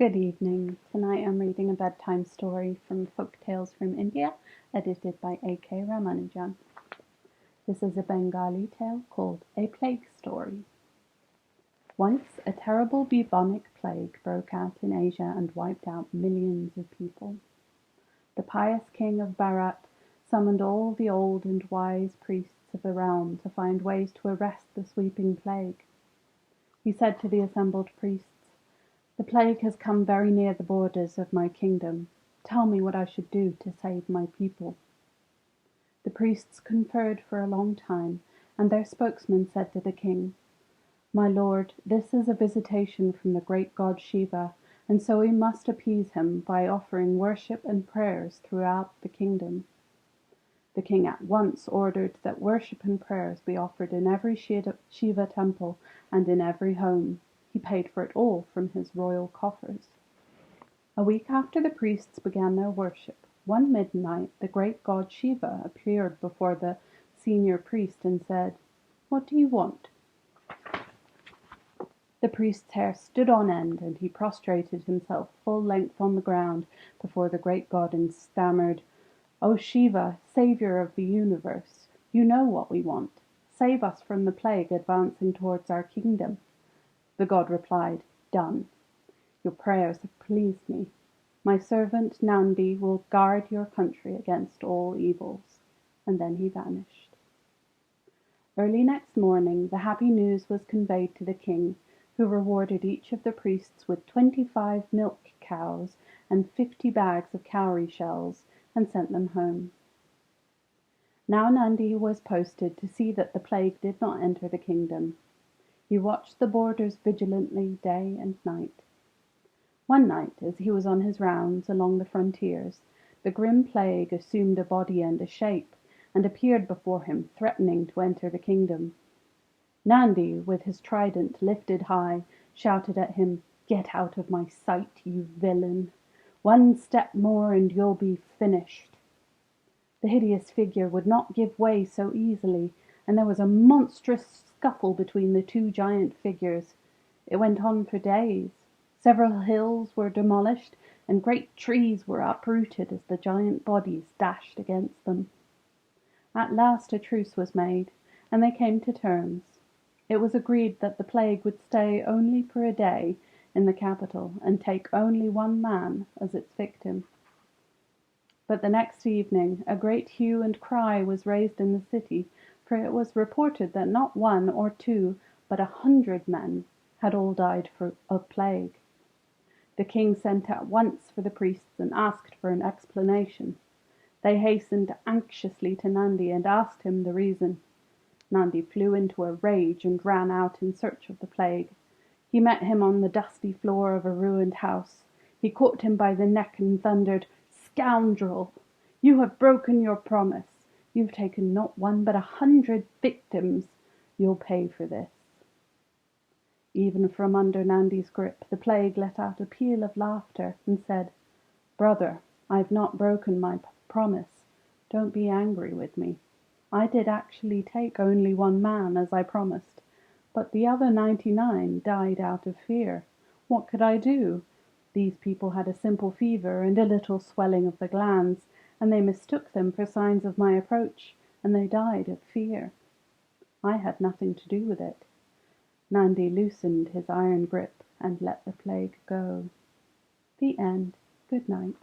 Good evening. Tonight I'm reading a bedtime story from Folktales from India, edited by A.K. Ramanujan. This is a Bengali tale called A Plague Story. Once a terrible bubonic plague broke out in Asia and wiped out millions of people. The pious king of Bharat summoned all the old and wise priests of the realm to find ways to arrest the sweeping plague. He said to the assembled priests, "The plague has come very near the borders of my kingdom. Tell me what I should do to save my people." The priests conferred for a long time, and their spokesman said to the king, "My lord, this is a visitation from the great god Shiva, and so we must appease him by offering worship and prayers throughout the kingdom." The king at once ordered that worship and prayers be offered in every Shiva temple and in every home. He paid for it all from his royal coffers. A week after the priests began their worship, one midnight the great god Shiva appeared before the senior priest and said, "What do you want?" The priest's hair stood on end, and he prostrated himself full length on the ground before the great god and stammered, "O Shiva, savior of the universe, you know what we want. Save us from the plague advancing towards our kingdom." The god replied, "Done. Your prayers have pleased me. My servant Nandi will guard your country against all evils." And then he vanished. Early next morning the happy news was conveyed to the king, who rewarded each of the priests with 25 milk cows and 50 bags of cowrie shells, and sent them home. Now Nandi was posted to see that the plague did not enter the kingdom. He watched the borders vigilantly day and night. One night, as he was on his rounds along the frontiers, the grim plague assumed a body and a shape, and appeared before him, threatening to enter the kingdom. Nandi, with his trident lifted high, shouted at him, "Get out of my sight, you villain! One step more and you'll be finished." The hideous figure would not give way so easily, and there was a monstrous scuffle between the two giant figures. It went on for days. Several hills were demolished, and great trees were uprooted as the giant bodies dashed against them. At last a truce was made, and they came to terms. It was agreed that the plague would stay only for a day in the capital, and take only one man as its victim. But the next evening a great hue and cry was raised in the city, for it was reported that not one or two, but 100 men had all died of plague. The king sent at once for the priests and asked for an explanation. They hastened anxiously to Nandi and asked him the reason. Nandi flew into a rage and ran out in search of the plague. He met him on the dusty floor of a ruined house. He caught him by the neck and thundered, "Scoundrel! You have broken your promise. You've taken not one but 100 victims. You'll pay for this." Even from under Nandi's grip the plague let out a peal of laughter and said, "Brother, I've not broken my promise. Don't be angry with me. I did actually take only one man as I promised, but the other 99 died out of fear. What could I do? These people had a simple fever and a little swelling of the glands, and they mistook them for signs of my approach, and they died of fear. I had nothing to do with it." Nandi loosened his iron grip and let the plague go. The end. Good night.